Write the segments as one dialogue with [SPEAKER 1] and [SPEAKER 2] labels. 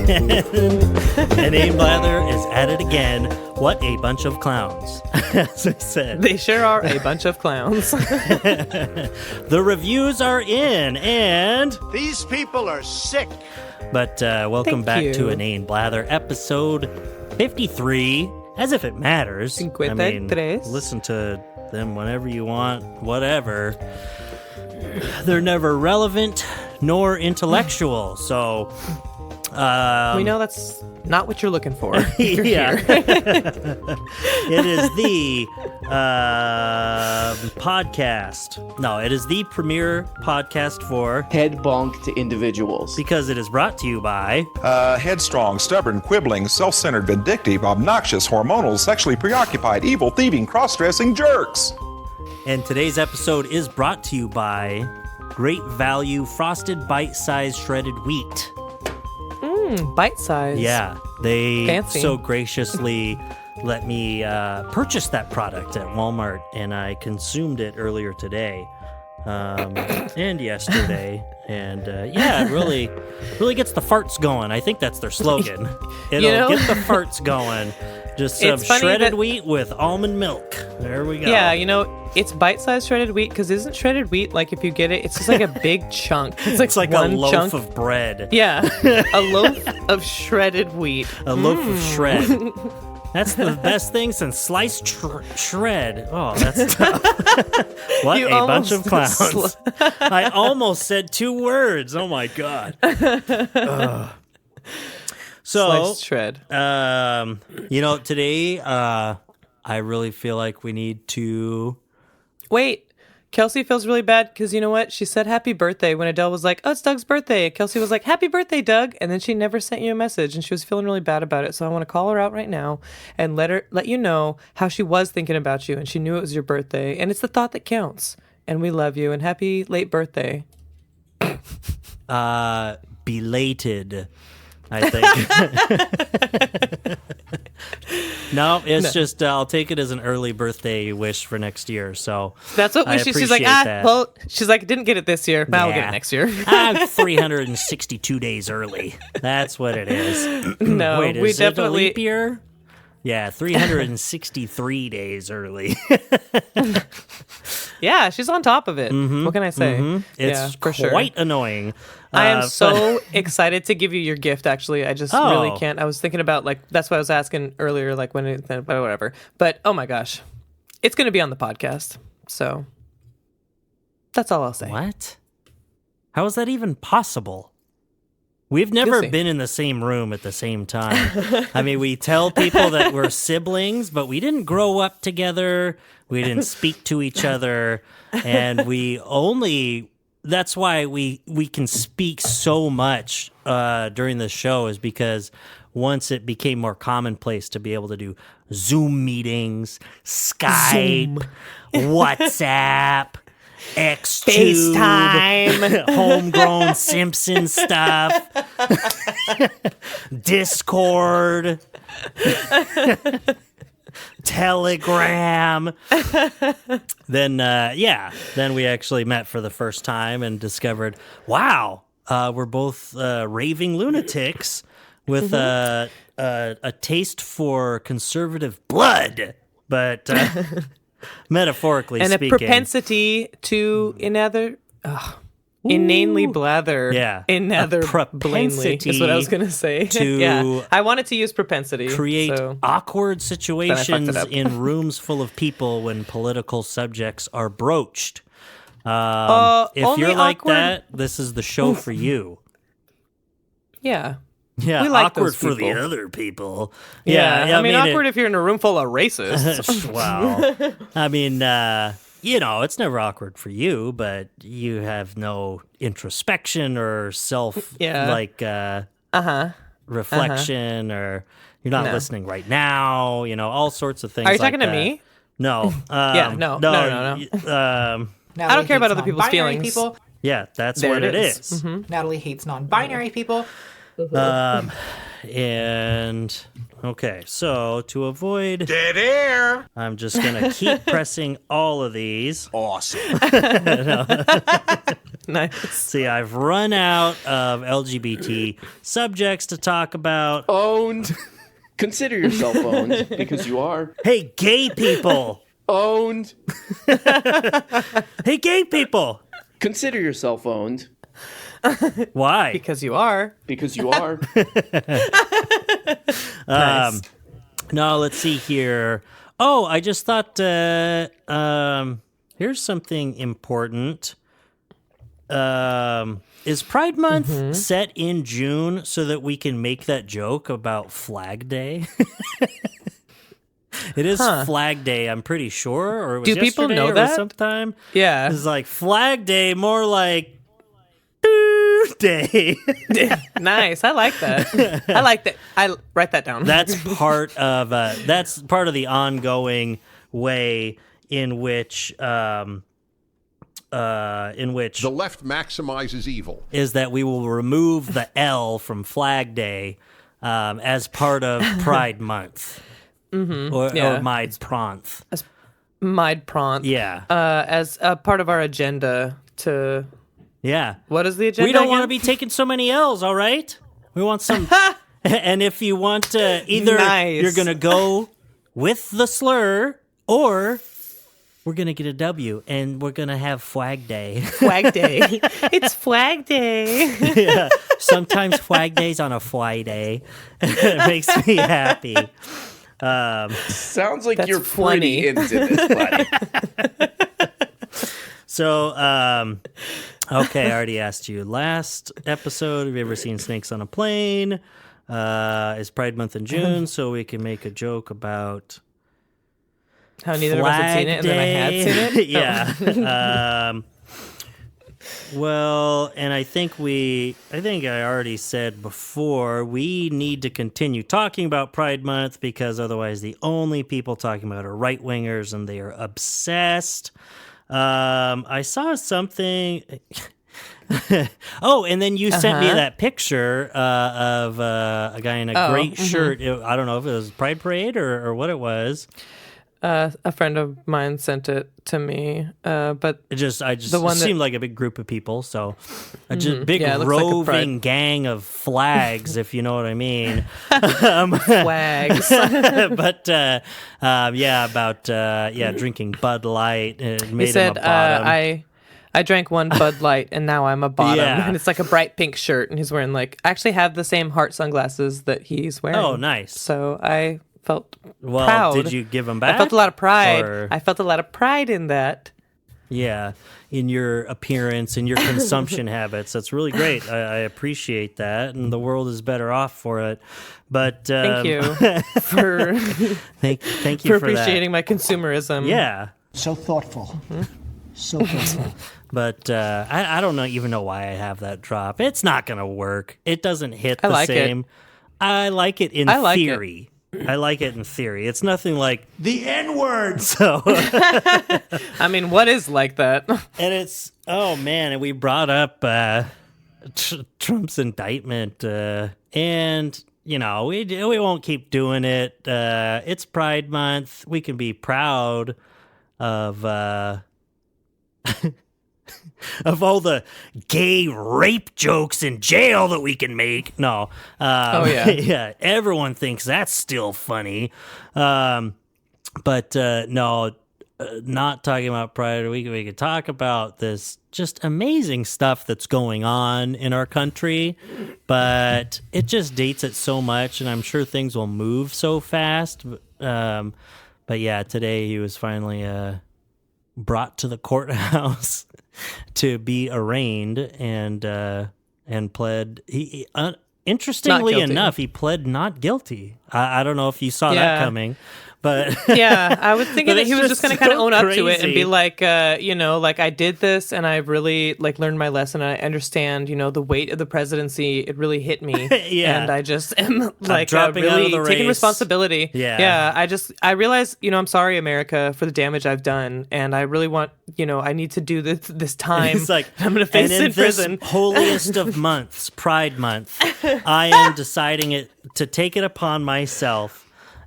[SPEAKER 1] Inane Blather is at it again. What a bunch of clowns, as I said.
[SPEAKER 2] They sure are a bunch of clowns.
[SPEAKER 1] The reviews are in, and...
[SPEAKER 3] These people are sick.
[SPEAKER 1] But welcome back to Inane Blather, episode 53, as if it matters.
[SPEAKER 2] 53.
[SPEAKER 1] I mean, listen to them whenever you want, whatever. They're never relevant nor intellectual, so...
[SPEAKER 2] we know that's not what you're looking for.
[SPEAKER 1] Yeah. It is the podcast. No, it is the premier podcast for
[SPEAKER 4] head bonked individuals.
[SPEAKER 1] Because it is brought to you by
[SPEAKER 5] headstrong, stubborn, quibbling, self-centered, vindictive, obnoxious, hormonal, sexually preoccupied, evil, thieving, cross-dressing jerks.
[SPEAKER 1] And today's episode is brought to you by Great Value Frosted Bite-Sized Shredded Wheat.
[SPEAKER 2] Bite size.
[SPEAKER 1] Yeah, they
[SPEAKER 2] Fancy.
[SPEAKER 1] so graciously let me purchase that product at Walmart, and I consumed it earlier today and yesterday. And yeah, it really gets the farts going. I think that's their slogan. It'll get the farts going. Just some shredded wheat with almond milk. There we go.
[SPEAKER 2] Yeah, it's bite-sized shredded wheat because isn't shredded wheat, like, if you get it, it's just like a big chunk. It's like
[SPEAKER 1] a
[SPEAKER 2] one
[SPEAKER 1] loaf
[SPEAKER 2] chunk
[SPEAKER 1] of bread.
[SPEAKER 2] Yeah, a loaf of shredded wheat.
[SPEAKER 1] A loaf of shred. That's the best thing since sliced shred. Oh, that's tough. What a bunch of clowns. I almost said 2 words. Oh, my God. So,
[SPEAKER 2] sliced shred.
[SPEAKER 1] Today, I really feel like we need to...
[SPEAKER 2] Wait, Kelsey feels really bad because you know what? She said happy birthday when Adele was like, oh, it's Doug's birthday. Kelsey was like, happy birthday, Doug. And then she never sent you a message and she was feeling really bad about it. So I want to call her out right now and let you know how she was thinking about you and she knew it was your birthday. And it's the thought that counts. And we love you and happy late birthday.
[SPEAKER 1] Belated, I think. No, it's just I'll take it as an early birthday wish for next year. So
[SPEAKER 2] that's what she's like. Well, she's like, didn't get it this year. Now we'll get it next year.
[SPEAKER 1] I'm 362 days early. That's what it is.
[SPEAKER 2] No,
[SPEAKER 1] wait,
[SPEAKER 2] we
[SPEAKER 1] is
[SPEAKER 2] definitely
[SPEAKER 1] it a leap year? Yeah, 363 days early.
[SPEAKER 2] Yeah, she's on top of it. Mm-hmm, what can I say?
[SPEAKER 1] Mm-hmm. It's quite annoying.
[SPEAKER 2] I am so excited to give you your gift, actually. I just really can't. I was thinking about, that's what I was asking earlier, whatever. But, oh my gosh. It's going to be on the podcast. So, that's all I'll say.
[SPEAKER 1] What? How is that even possible? We've never been in the same room at the same time. I mean, we tell people that we're siblings, but we didn't grow up together. We didn't speak to each other. And that's why we can speak so much during the show, is because once it became more commonplace to be able to do Zoom meetings, Skype, WhatsApp, X2,
[SPEAKER 2] FaceTime,
[SPEAKER 1] homegrown Simpson stuff, Discord, Telegram. Then we actually met for the first time and discovered, wow, we're both raving lunatics with a taste for conservative blood, but metaphorically
[SPEAKER 2] and
[SPEAKER 1] speaking,
[SPEAKER 2] a propensity to inanely blather.
[SPEAKER 1] Yeah,
[SPEAKER 2] another
[SPEAKER 1] propensity
[SPEAKER 2] is what I was going to say. Yeah, I wanted to use propensity.
[SPEAKER 1] Create awkward situations in rooms full of people when political subjects are broached. If you're like that, this is the show for you.
[SPEAKER 2] Yeah.
[SPEAKER 1] Yeah,
[SPEAKER 2] we like
[SPEAKER 1] awkward for the other people.
[SPEAKER 2] Yeah, I mean awkward if you're in a room full of racists.
[SPEAKER 1] Wow. I mean, it's never awkward for you, but you have no introspection or reflection, or you're not listening right now. All sorts of things.
[SPEAKER 2] Are you talking to me?
[SPEAKER 1] No.
[SPEAKER 2] No. I don't care about other people's feelings.
[SPEAKER 6] People.
[SPEAKER 1] Yeah, that's what it is.
[SPEAKER 6] Mm-hmm. Natalie hates non-binary people.
[SPEAKER 1] And okay, so to avoid
[SPEAKER 3] Dead air.
[SPEAKER 1] I'm just gonna keep pressing all of these.
[SPEAKER 3] Awesome.
[SPEAKER 2] Nice.
[SPEAKER 1] See, I've run out of LGBT subjects to talk about.
[SPEAKER 4] Owned. Consider yourself owned, because you are.
[SPEAKER 1] Hey, gay people!
[SPEAKER 4] Owned.
[SPEAKER 1] Hey, gay people!
[SPEAKER 4] Consider yourself owned,
[SPEAKER 1] Why?
[SPEAKER 2] Because you are.
[SPEAKER 4] because you are.
[SPEAKER 2] Nice.
[SPEAKER 1] No, let's see here. Oh, I just thought here's something important. Is Pride Month set in June so that we can make that joke about Flag Day? It is Flag Day, I'm pretty sure. Or it was
[SPEAKER 2] Do people
[SPEAKER 1] yesterday
[SPEAKER 2] know
[SPEAKER 1] or
[SPEAKER 2] that?
[SPEAKER 1] sometime.
[SPEAKER 2] Yeah.
[SPEAKER 1] It's like Flag Day, more like Day.
[SPEAKER 2] Nice. I like that. I like that. I write that down.
[SPEAKER 1] That's part of the ongoing way in which
[SPEAKER 3] The left maximizes evil.
[SPEAKER 1] is that we will remove the L from Flag Day as part of Pride Month. Or Mide Pronth.
[SPEAKER 2] Mide Prompt.
[SPEAKER 1] Yeah.
[SPEAKER 2] As a part of our agenda to.
[SPEAKER 1] Yeah.
[SPEAKER 2] What is the agenda?
[SPEAKER 1] We don't want to
[SPEAKER 2] again?
[SPEAKER 1] be taking so many L's, all right? We want some. And if you want either
[SPEAKER 2] Nice.
[SPEAKER 1] you're going to go with the slur or we're going to get a W and we're going to have Flag Day.
[SPEAKER 2] Flag Day. It's Flag Day.
[SPEAKER 1] Yeah. Sometimes Flag Day's on a fly day. It makes me happy.
[SPEAKER 4] Sounds like
[SPEAKER 2] That's
[SPEAKER 4] you're
[SPEAKER 2] funny.
[SPEAKER 4] pretty into this, buddy.
[SPEAKER 1] So, okay, I already asked you last episode. Have you ever seen Snakes on a Plane? It's Pride Month in June, so we can make a joke about
[SPEAKER 2] How neither of us had seen it, and then I had seen it.
[SPEAKER 1] Yeah. Well, and I think I already said before, we need to continue talking about Pride Month because otherwise the only people talking about are right-wingers and they are obsessed. I saw something. Oh, and then you sent me that picture of a guy in a great shirt. I don't know if it was Pride Parade or what it was.
[SPEAKER 2] A friend of mine sent it to me, but
[SPEAKER 1] I just
[SPEAKER 2] the one
[SPEAKER 1] seemed like a big group of people, so a big
[SPEAKER 2] Yeah, it looks like a
[SPEAKER 1] roving
[SPEAKER 2] pride.
[SPEAKER 1] gang of flags, if you know what I mean.
[SPEAKER 2] flags.
[SPEAKER 1] But about drinking Bud Light. It
[SPEAKER 2] He
[SPEAKER 1] made him a
[SPEAKER 2] said,
[SPEAKER 1] bottom.
[SPEAKER 2] I drank one Bud Light and now I'm a bottom.
[SPEAKER 1] Yeah.
[SPEAKER 2] And it's like a bright pink shirt, and he's wearing I actually have the same heart sunglasses that he's wearing.
[SPEAKER 1] Oh, nice.
[SPEAKER 2] So I felt
[SPEAKER 1] Well,
[SPEAKER 2] proud.
[SPEAKER 1] did you give them back?
[SPEAKER 2] I felt a lot of pride.
[SPEAKER 1] Or-
[SPEAKER 2] I felt a lot of pride in that.
[SPEAKER 1] Yeah, in your appearance and your consumption habits. That's really great. I appreciate that, and the world is better off for it. But
[SPEAKER 2] Thank you for
[SPEAKER 1] thank you
[SPEAKER 2] for
[SPEAKER 1] for that.
[SPEAKER 2] appreciating my consumerism.
[SPEAKER 1] Yeah,
[SPEAKER 6] So thoughtful. So thoughtful.
[SPEAKER 1] but I don't even know why I have that drop. It's not gonna work. It doesn't hit the
[SPEAKER 2] like it.
[SPEAKER 1] same. I like it in
[SPEAKER 2] I like it.
[SPEAKER 1] theory. I like it in theory. It's nothing like
[SPEAKER 6] The N-word.
[SPEAKER 1] so.
[SPEAKER 2] I mean, what is like that?
[SPEAKER 1] And it's and we brought up Trump's indictment, and we won't keep doing it. It's Pride Month. We can be proud of of all the gay rape jokes in jail that we can make. No, yeah, everyone thinks that's still funny, but no. Not talking about Pride. We could talk about this just amazing stuff that's going on in our country, but it just dates it so much, and I'm sure things will move so fast. But yeah, today he was finally brought to the courthouse to be arraigned and pled. He interestingly
[SPEAKER 2] Not guilty.
[SPEAKER 1] enough, he pled not guilty. I don't know if you saw that coming. But
[SPEAKER 2] Yeah, I was thinking
[SPEAKER 1] But
[SPEAKER 2] that he
[SPEAKER 1] it's
[SPEAKER 2] was just
[SPEAKER 1] just
[SPEAKER 2] going to kind of
[SPEAKER 1] so
[SPEAKER 2] own up to it and
[SPEAKER 1] crazy.
[SPEAKER 2] be like, like I did this and I really like learned my lesson and I understand, the weight of the presidency. It really hit me.
[SPEAKER 1] Yeah.
[SPEAKER 2] And I just am like
[SPEAKER 1] dropping out of
[SPEAKER 2] really
[SPEAKER 1] the
[SPEAKER 2] taking
[SPEAKER 1] race.
[SPEAKER 2] responsibility.
[SPEAKER 1] Yeah.
[SPEAKER 2] Yeah. I realize, I'm sorry, America, for the damage I've done. And I really want, I need to do this time.
[SPEAKER 1] It's like,
[SPEAKER 2] I'm going to face
[SPEAKER 1] and
[SPEAKER 2] in prison.
[SPEAKER 1] This holiest of months, Pride Month, I am deciding to take it upon myself.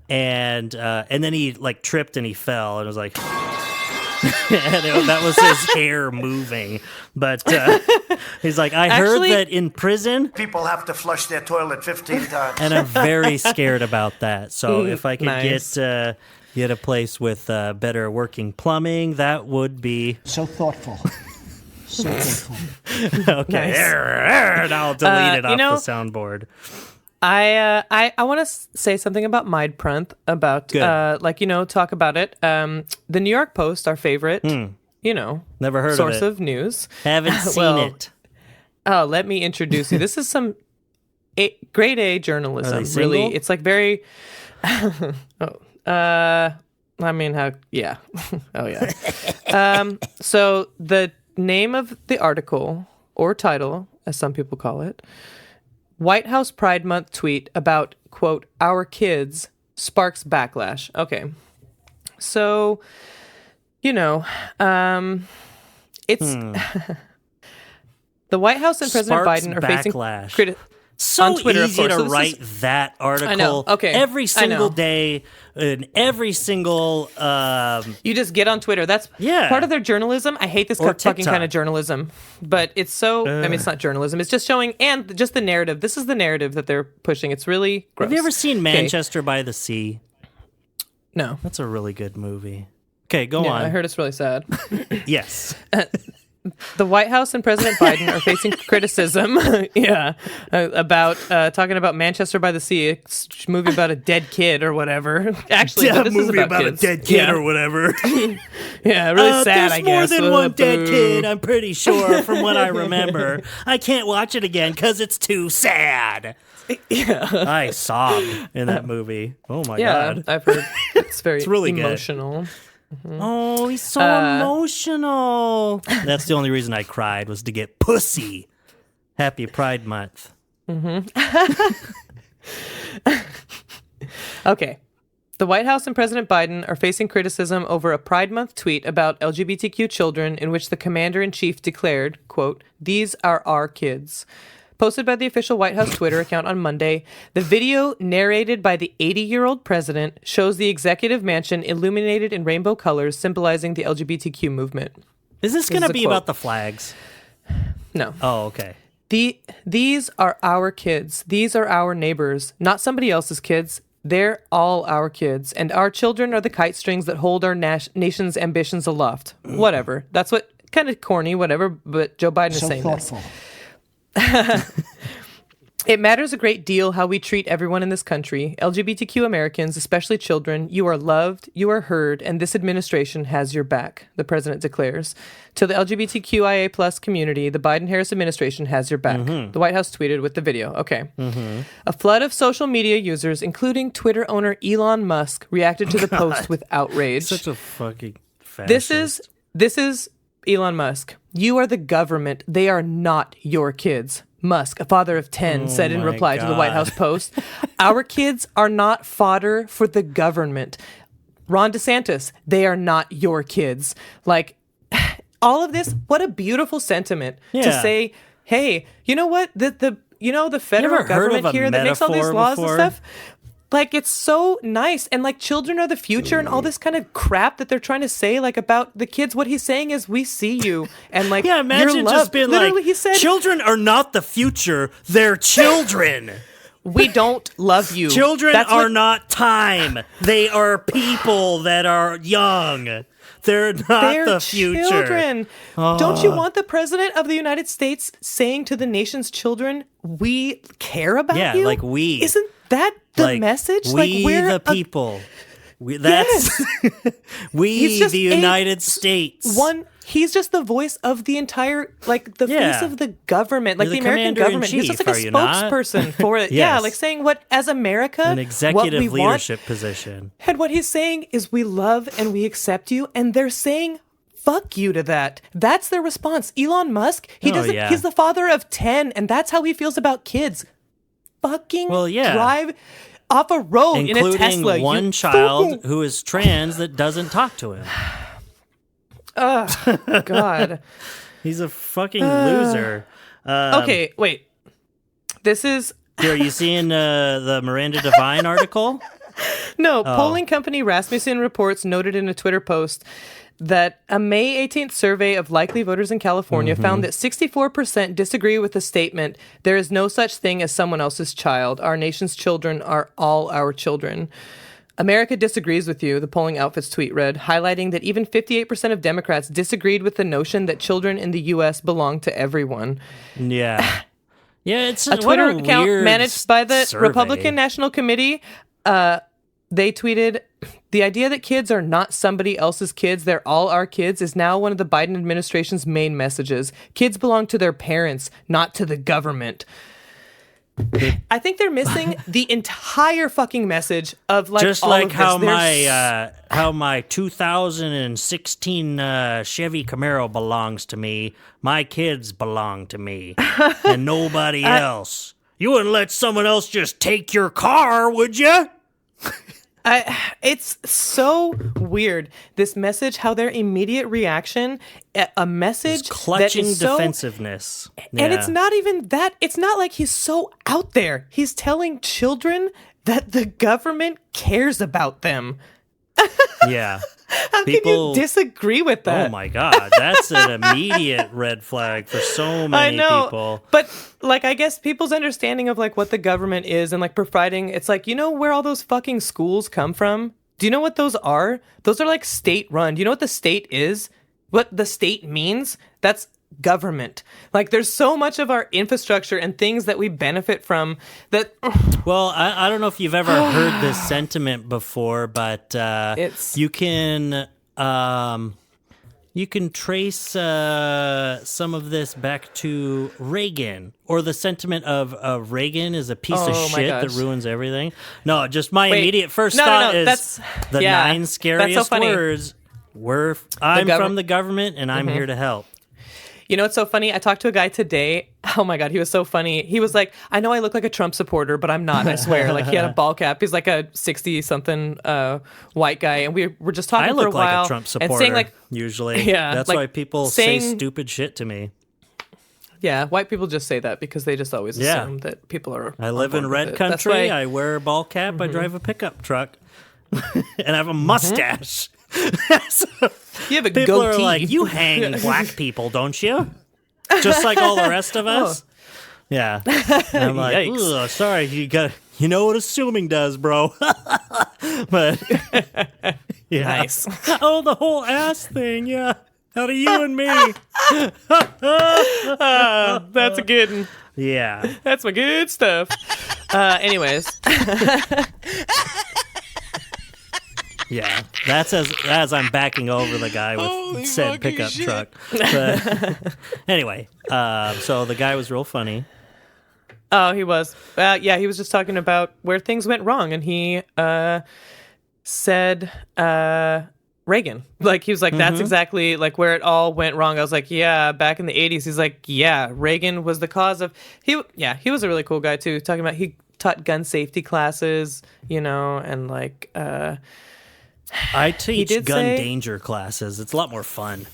[SPEAKER 1] And then he like tripped and he fell and it was like, and that was his hair moving. But he's like, I
[SPEAKER 2] Actually-
[SPEAKER 1] heard that in prison,
[SPEAKER 6] People have to flush their toilet 15 times.
[SPEAKER 1] and I'm very scared about that. So if I could
[SPEAKER 2] Nice.
[SPEAKER 1] get a place with better working plumbing, that would be
[SPEAKER 6] So thoughtful. So thoughtful.
[SPEAKER 1] okay.
[SPEAKER 2] Nice.
[SPEAKER 1] And I'll delete it off
[SPEAKER 2] you know-
[SPEAKER 1] the soundboard.
[SPEAKER 2] I want to say something about Mind Prunth about
[SPEAKER 1] Good.
[SPEAKER 2] talk about it. The New York Post, our favorite,
[SPEAKER 1] Never heard
[SPEAKER 2] source
[SPEAKER 1] of it.
[SPEAKER 2] of news.
[SPEAKER 1] Haven't seen
[SPEAKER 2] Well,
[SPEAKER 1] it.
[SPEAKER 2] Oh, let me introduce you. This is some grade A journalism.
[SPEAKER 1] Are they single?
[SPEAKER 2] Really, it's like very. I mean, how? Yeah. Oh, yeah. So the name of the article or title, as some people call it, White House Pride Month tweet about, quote, our kids sparks backlash. Okay. So, it's the White House and President
[SPEAKER 1] Sparks
[SPEAKER 2] Biden are
[SPEAKER 1] backlash.
[SPEAKER 2] facing
[SPEAKER 1] So
[SPEAKER 2] on Twitter, of
[SPEAKER 1] easy
[SPEAKER 2] course.
[SPEAKER 1] to
[SPEAKER 2] So this
[SPEAKER 1] write
[SPEAKER 2] is-
[SPEAKER 1] that article.
[SPEAKER 2] I know. Okay.
[SPEAKER 1] Every
[SPEAKER 2] I
[SPEAKER 1] single
[SPEAKER 2] know.
[SPEAKER 1] day, in every single.
[SPEAKER 2] You just get on Twitter. That's
[SPEAKER 1] Yeah.
[SPEAKER 2] part of their journalism. I hate this
[SPEAKER 1] Or
[SPEAKER 2] fucking
[SPEAKER 1] TikTok.
[SPEAKER 2] kind of journalism, but it's so. I mean, it's not journalism. It's just showing and just the narrative. This is the narrative that they're pushing. It's really gross.
[SPEAKER 1] Have you ever seen
[SPEAKER 2] Okay.
[SPEAKER 1] Manchester by the Sea?
[SPEAKER 2] No.
[SPEAKER 1] That's a really good movie. Okay, go
[SPEAKER 2] Yeah,
[SPEAKER 1] on.
[SPEAKER 2] I heard it's really sad.
[SPEAKER 1] Yes.
[SPEAKER 2] The White House and President Biden are facing criticism. About talking about Manchester by the Sea, a movie about a dead kid or whatever. Actually, but this is about kids. Yeah.
[SPEAKER 1] whatever.
[SPEAKER 2] Yeah, really sad.
[SPEAKER 1] There's
[SPEAKER 2] I
[SPEAKER 1] more
[SPEAKER 2] guess.
[SPEAKER 1] than one dead
[SPEAKER 2] Boo.
[SPEAKER 1] kid, I'm pretty sure, from what I remember. I can't watch it again because it's too sad.
[SPEAKER 2] Yeah,
[SPEAKER 1] I sobbed in that movie. Oh my
[SPEAKER 2] yeah,
[SPEAKER 1] god.
[SPEAKER 2] I've heard it's very
[SPEAKER 1] really good.
[SPEAKER 2] emotional.
[SPEAKER 1] Oh, he's so emotional. That's the only reason I cried was to get pussy. Happy Pride Month.
[SPEAKER 2] Okay. The White House and President Biden are facing criticism over a Pride Month tweet about LGBTQ children in which the commander-in-chief declared, quote, these are our kids. Posted by the official White House Twitter account on Monday, the video narrated by the 80-year-old president shows the executive mansion illuminated in rainbow colors symbolizing the LGBTQ movement.
[SPEAKER 1] Is this going to
[SPEAKER 2] is a
[SPEAKER 1] be
[SPEAKER 2] quote.
[SPEAKER 1] about the flags?
[SPEAKER 2] No.
[SPEAKER 1] Oh, okay.
[SPEAKER 2] These are our kids. These are our neighbors, not somebody else's kids. They're all our kids, and our children are the kite strings that hold our nation's ambitions aloft. Whatever. That's what kind of corny, whatever, but Joe Biden is
[SPEAKER 6] So
[SPEAKER 2] saying this.
[SPEAKER 6] thoughtful.
[SPEAKER 2] It matters a great deal how we treat everyone in this country. LGBTQ Americans, especially children, you are loved, you are heard, and this administration has your back, the president declares. To the LGBTQIA plus community, the Biden-Harris administration has your back. The White House tweeted with the video. Okay. A flood of social media users, including Twitter owner Elon Musk, reacted to the post with outrage.
[SPEAKER 1] Such a fucking fascist.
[SPEAKER 2] This is Elon Musk. You are the government. They are not your kids. Musk, a father of 10, said in
[SPEAKER 1] my
[SPEAKER 2] reply to the White
[SPEAKER 1] God.
[SPEAKER 2] House Post, our kids are not fodder for the government. Ron DeSantis, they are not your kids. Like, all of this, what a beautiful sentiment to
[SPEAKER 1] Yeah.
[SPEAKER 2] say, hey, you know what? The federal
[SPEAKER 1] ever heard of
[SPEAKER 2] government
[SPEAKER 1] a
[SPEAKER 2] here that makes all these
[SPEAKER 1] metaphor
[SPEAKER 2] laws
[SPEAKER 1] before?
[SPEAKER 2] and stuff. Like, it's so nice. And, like, children are the future and all this kind of crap that they're trying to say, like, about the kids. What he's saying is, we see you. And, like,
[SPEAKER 1] Yeah, imagine
[SPEAKER 2] you're
[SPEAKER 1] just
[SPEAKER 2] loved.
[SPEAKER 1] being
[SPEAKER 2] Literally,
[SPEAKER 1] like,
[SPEAKER 2] he said,
[SPEAKER 1] children are not the future, they're children.
[SPEAKER 2] we don't love you.
[SPEAKER 1] Children
[SPEAKER 2] That's
[SPEAKER 1] are
[SPEAKER 2] what-
[SPEAKER 1] not time. They are people that are young. They're not
[SPEAKER 2] They're
[SPEAKER 1] the future.
[SPEAKER 2] children. Don't you want the president of the United States saying to the nation's children, we care about
[SPEAKER 1] Yeah,
[SPEAKER 2] you?
[SPEAKER 1] like we.
[SPEAKER 2] Isn't that the
[SPEAKER 1] Like,
[SPEAKER 2] message?
[SPEAKER 1] We
[SPEAKER 2] like, we're
[SPEAKER 1] the
[SPEAKER 2] a-
[SPEAKER 1] people. That's we, the United States.
[SPEAKER 2] He's just the voice of the entire, like, the face of the government, like the American government. He's just like a spokesperson for it.
[SPEAKER 1] Yes.
[SPEAKER 2] Yeah, like saying what, as America,
[SPEAKER 1] an executive
[SPEAKER 2] what we
[SPEAKER 1] leadership
[SPEAKER 2] want.
[SPEAKER 1] position.
[SPEAKER 2] And what he's saying is we love and we accept you, and they're saying fuck you to that. That's their response. Elon Musk, he's the father of 10, and that's how he feels about kids. Fucking drive off a road in a Tesla.
[SPEAKER 1] Including one child who is trans that doesn't talk to him.
[SPEAKER 2] Oh, God.
[SPEAKER 1] He's a fucking loser.
[SPEAKER 2] Okay, wait. This is...
[SPEAKER 1] Are you seeing the Miranda Devine article?
[SPEAKER 2] No, polling company Rasmussen Reports noted in a Twitter post that a May 18th survey of likely voters in California found that 64% disagree with the statement, "There is no such thing as someone else's child. Our nation's children are all our children." America disagrees with you, the polling outfit's tweet read, highlighting that even 58% of Democrats disagreed with the notion that children in the U.S. belong to everyone.
[SPEAKER 1] Yeah. Yeah, it's
[SPEAKER 2] a Twitter account
[SPEAKER 1] weird
[SPEAKER 2] managed by the
[SPEAKER 1] survey.
[SPEAKER 2] Republican National Committee. They tweeted, "The idea that kids are not somebody else's kids, they're all our kids, is now one of the Biden administration's main messages. Kids belong to their parents, not to the government." I think they're missing the entire fucking message of like
[SPEAKER 1] just
[SPEAKER 2] all
[SPEAKER 1] like
[SPEAKER 2] of this.
[SPEAKER 1] how my 2016 Chevy Camaro belongs to me. My kids belong to me, and nobody else. You wouldn't let someone else just take your car, would you?
[SPEAKER 2] It's so weird, this message, how their immediate reaction, a message
[SPEAKER 1] clutching
[SPEAKER 2] that is so,
[SPEAKER 1] defensiveness.
[SPEAKER 2] And it's not even that. It's not like he's so out there. He's telling children that the government cares about them.
[SPEAKER 1] Yeah.
[SPEAKER 2] How can you disagree with that?
[SPEAKER 1] Oh my God, that's an immediate red flag for so many people.
[SPEAKER 2] But like, I guess people's understanding of like what the government is and like providing, it's like, you know where all those fucking schools come from? Do you know what those are? Those are like state run. Do you know what the state is? What the state means? That's government. Like, there's so much of our infrastructure and things that we benefit from that.
[SPEAKER 1] Well, I don't know if you've ever heard this sentiment before, but you can trace some of this back to Reagan, or the sentiment of Reagan is a piece of shit that ruins everything. No, just my immediate first thought is the 9 scariest words were, I'm from the government and I'm here to help.
[SPEAKER 2] You know, it's so funny. I talked to a guy today. Oh my God, he was so funny. He was like, "I know I look like a Trump supporter, but I'm not, I swear." Like, he had a ball cap. He's like a 60-something white guy. And we were just talking for a while.
[SPEAKER 1] I look like a Trump supporter, and saying, like, usually. Yeah. That's like, why people say stupid shit to me.
[SPEAKER 2] Yeah, white people just say that because they just always assume that people are.
[SPEAKER 1] I live in red country. I wear a ball cap. I drive a pickup truck. And I have a mustache.
[SPEAKER 2] You have a
[SPEAKER 1] people
[SPEAKER 2] goatee.
[SPEAKER 1] Are like, you hang black people, don't you? Just like all the rest of us. Yeah. And I'm like, sorry, you know what assuming does, bro. But yeah.
[SPEAKER 2] Nice.
[SPEAKER 1] Oh, the whole ass thing, yeah. Out of you and me.
[SPEAKER 2] That's a good one.
[SPEAKER 1] Yeah.
[SPEAKER 2] That's my good stuff. Anyways.
[SPEAKER 1] Yeah, that's as I'm backing over the guy with said pickup truck. But anyway, so the guy was real funny.
[SPEAKER 2] Oh, he was. Yeah, he was just talking about where things went wrong, and he said Reagan. Like, he was like, that's exactly like where it all went wrong. I was like, yeah, back in the 80s. He's like, yeah, Reagan was the cause of. He was a really cool guy too. Talking about, he taught gun safety classes, you know, and like.
[SPEAKER 1] I teach gun danger classes. It's a lot more fun.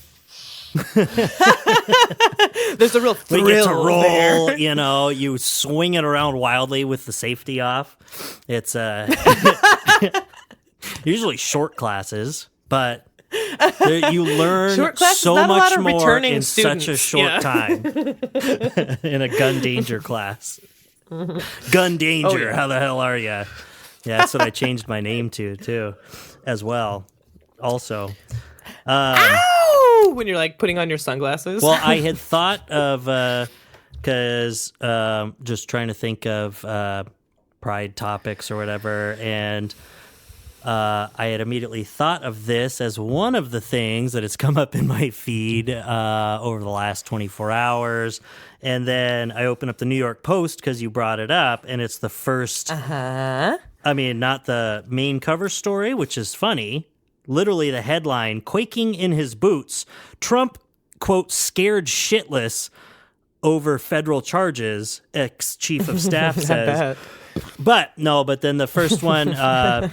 [SPEAKER 2] There's a real thrill.
[SPEAKER 1] We get to roll,
[SPEAKER 2] there.
[SPEAKER 1] You know, you swing it around wildly with the safety off. It's usually short classes, but you learn so much more in such a short time in a gun danger class. Gun danger, how the hell are you? Yeah, that's what I changed my name to, too. As well, also.
[SPEAKER 2] Ow! When you're like putting on your sunglasses.
[SPEAKER 1] Well, I had thought of because just trying to think of pride topics or whatever, and I had immediately thought of this as one of the things that has come up in my feed over the last 24 hours. And then I opened up the New York Post because you brought it up, and it's the first. I mean, not the main cover story, which is funny. Literally the headline, "Quaking in his boots. Trump, quote, scared shitless over federal charges," ex-chief of staff says. But then the first one,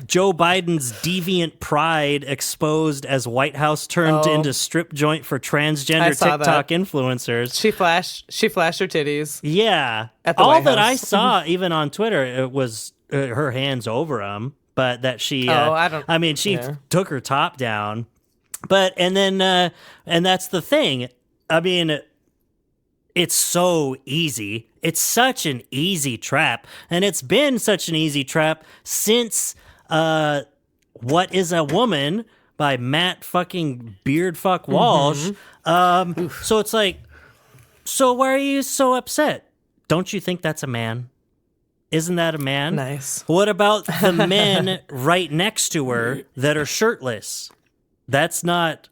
[SPEAKER 1] Joe Biden's deviant pride exposed as White House turned into strip joint for transgender TikTok influencers.
[SPEAKER 2] She flashed her titties.
[SPEAKER 1] Yeah.
[SPEAKER 2] At the
[SPEAKER 1] All
[SPEAKER 2] White
[SPEAKER 1] that
[SPEAKER 2] House.
[SPEAKER 1] I saw, even on Twitter, it was her hands over him, but that she, she took her top down. But, and that's the thing. I mean, it's so easy. It's such an easy trap. And it's been such an easy trap since What Is a Woman by Matt fucking Beardfuck Walsh. So it's like, so why are you so upset? Don't you think that's a man? Isn't that a man?
[SPEAKER 2] Nice.
[SPEAKER 1] What about the men right next to her that are shirtless? That's not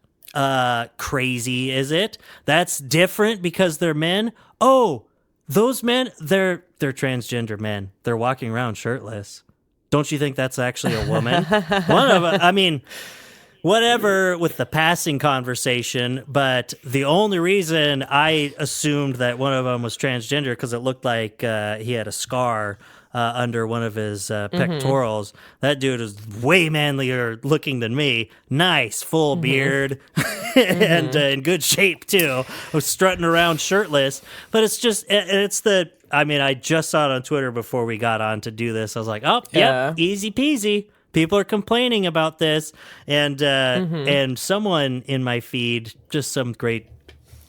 [SPEAKER 1] crazy, is it? That's different because they're men. Oh, those men, they're transgender men. They're walking around shirtless. Don't you think that's actually a woman? Whatever with the passing conversation, but the only reason I assumed that one of them was transgender because it looked like he had a scar under one of his pectorals. That dude is way manlier looking than me. Nice, full beard, and in good shape, too. Was strutting around shirtless. But it's just, I just saw it on Twitter before we got on to do this. I was like, yep, easy peasy. People are complaining about this. And someone in my feed, just some great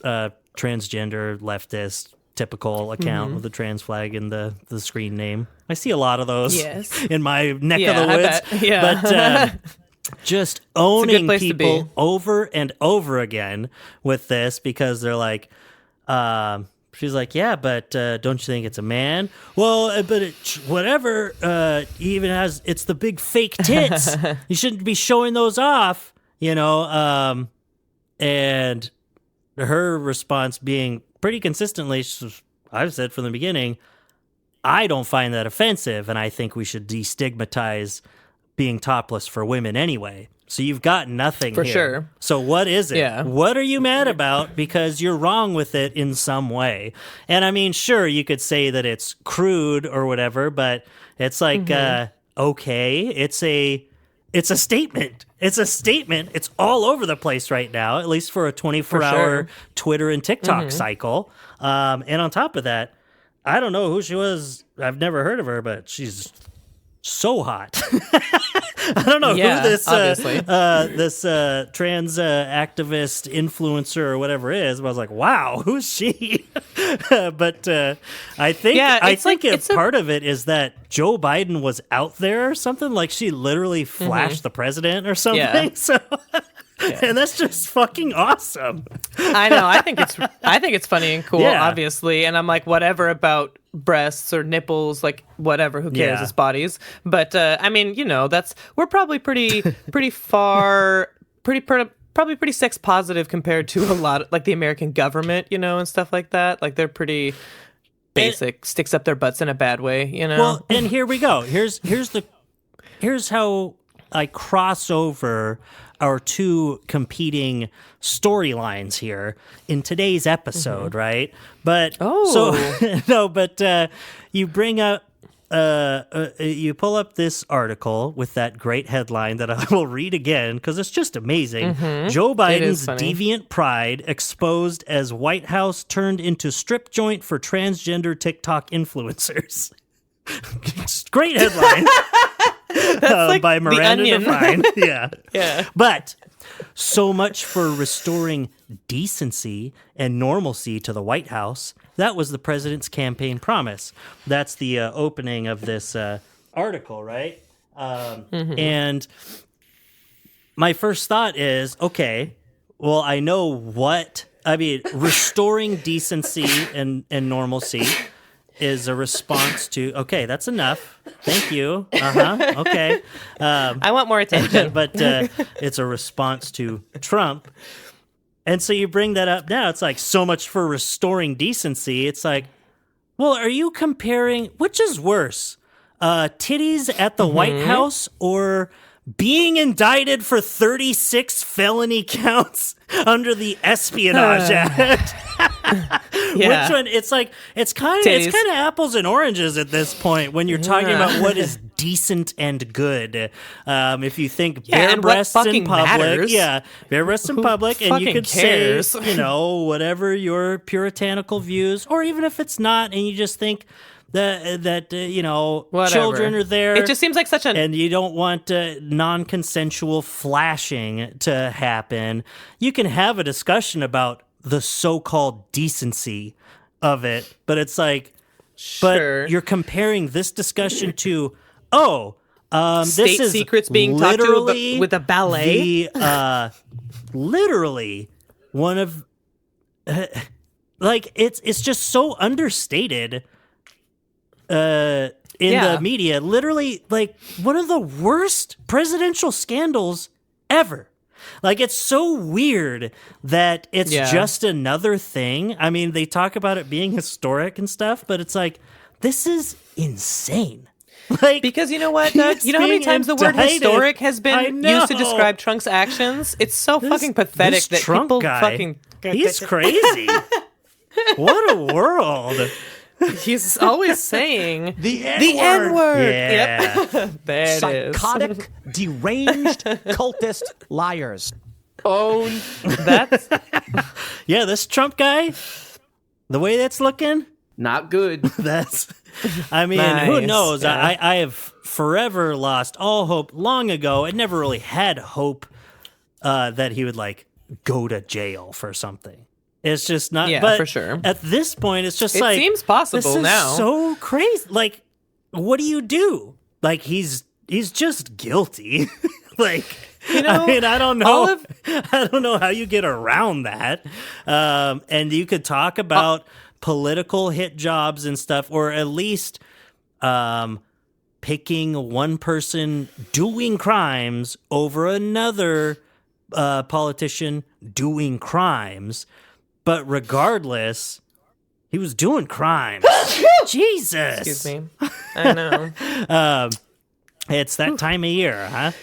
[SPEAKER 1] transgender leftist, typical account with the trans flag in the screen name. I see a lot of those in my neck of the woods. But just owning people over and over again with this because they're like, she's like, yeah, but don't you think it's a man? Well, but whatever, he even has, it's the big fake tits. You shouldn't be showing those off, and her response being pretty consistently, I've said from the beginning, I don't find that offensive, and I think we should destigmatize being topless for women anyway. So you've got nothing
[SPEAKER 2] for
[SPEAKER 1] here.
[SPEAKER 2] Sure.
[SPEAKER 1] So what is it?
[SPEAKER 2] Yeah.
[SPEAKER 1] What are you mad about? Because you're wrong with it in some way. And I mean, sure, you could say that it's crude or whatever, but it's like, okay, it's a statement. It's a statement. It's all over the place right now, at least for a 24-hour Twitter and TikTok cycle. And on top of that, I don't know who she was. I've never heard of her, but she's so hot. I don't know who this trans activist influencer or whatever is, but I was like, wow, who's she? But I think part of it is that Joe Biden was out there or something. Like she literally flashed the president or something. Yeah. So. And that's just fucking awesome.
[SPEAKER 2] I know. I think it's funny and cool, obviously. And I'm like, whatever about breasts or nipples, like whatever, who cares? It's bodies. But we're probably pretty sex positive compared to a lot of, like the American government, and stuff like that. Like they're pretty basic, sticks up their butts in a bad way,
[SPEAKER 1] Well, and here we go. Here's how I cross over our two competing storylines here in today's episode, right? But you bring up you pull up this article with that great headline that I will read again because it's just amazing. Joe Biden's deviant pride exposed as White House turned into strip joint for transgender TikTok influencers. Great headline. Like by Miranda Devine. Yeah. But so much for restoring decency and normalcy to the White House. That was the president's campaign promise. That's the opening of this article, right? And my first thought is, okay, well, I know restoring decency and normalcy is a response to, okay, that's enough. Thank you. Okay.
[SPEAKER 2] I want more attention.
[SPEAKER 1] But it's a response to Trump. And so you bring that up now. It's like so much for restoring decency. It's like, well, are you comparing, which is worse? Titties at the White House or being indicted for 36 felony counts under the Espionage Act?
[SPEAKER 2] Yeah.
[SPEAKER 1] Which one? It's like it's kind of apples and oranges at this point when you're talking about what is decent and good. If you think bare breasts in public, bare breasts in public, and you could say, whatever your puritanical views, or even if it's not, and you just think that children are there.
[SPEAKER 2] It just seems like such
[SPEAKER 1] and you don't want non-consensual flashing to happen. You can have a discussion about the so-called decency of it, but it's like, but you're comparing this discussion to,
[SPEAKER 2] state
[SPEAKER 1] this is
[SPEAKER 2] secrets being talked to with a ballet.
[SPEAKER 1] Literally one of, it's just so understated in the media. Literally, like, one of the worst presidential scandals ever. Like, it's so weird that it's just another thing. I mean, they talk about it being historic and stuff, but it's like, this is insane. Like,
[SPEAKER 2] because you know what, Doug? You know how many times the word historic has been used to describe Trump's actions? It's so fucking pathetic that
[SPEAKER 1] Trump
[SPEAKER 2] people
[SPEAKER 1] guy, he's crazy. What a world.
[SPEAKER 2] He's always saying
[SPEAKER 6] The
[SPEAKER 2] N-word.
[SPEAKER 1] Yeah.
[SPEAKER 2] Yep. There it is.
[SPEAKER 6] Psychotic, deranged, cultist liars.
[SPEAKER 4] Owned.
[SPEAKER 2] That's
[SPEAKER 1] Yeah, this Trump guy, the way that's looking,
[SPEAKER 4] Not good.
[SPEAKER 1] that's, I mean,
[SPEAKER 2] Nice,
[SPEAKER 1] who knows?
[SPEAKER 2] yeah.
[SPEAKER 1] I have forever lost all hope long ago. I never really had hope that he would, like, go to jail for something. It's just not.
[SPEAKER 2] Yeah,
[SPEAKER 1] but
[SPEAKER 2] for sure.
[SPEAKER 1] At this point, it's just
[SPEAKER 2] It
[SPEAKER 1] like,
[SPEAKER 2] seems possible
[SPEAKER 1] this is
[SPEAKER 2] now.
[SPEAKER 1] so crazy. Like, what do you do? Like, he's just guilty. Like, I mean, I don't know. I don't know how you get around that. And you could talk about political hit jobs and stuff, or at least picking one person doing crimes over another politician doing crimes. But regardless, he was doing crimes. Jesus.
[SPEAKER 2] excuse me. I know.
[SPEAKER 1] It's that time of year, huh?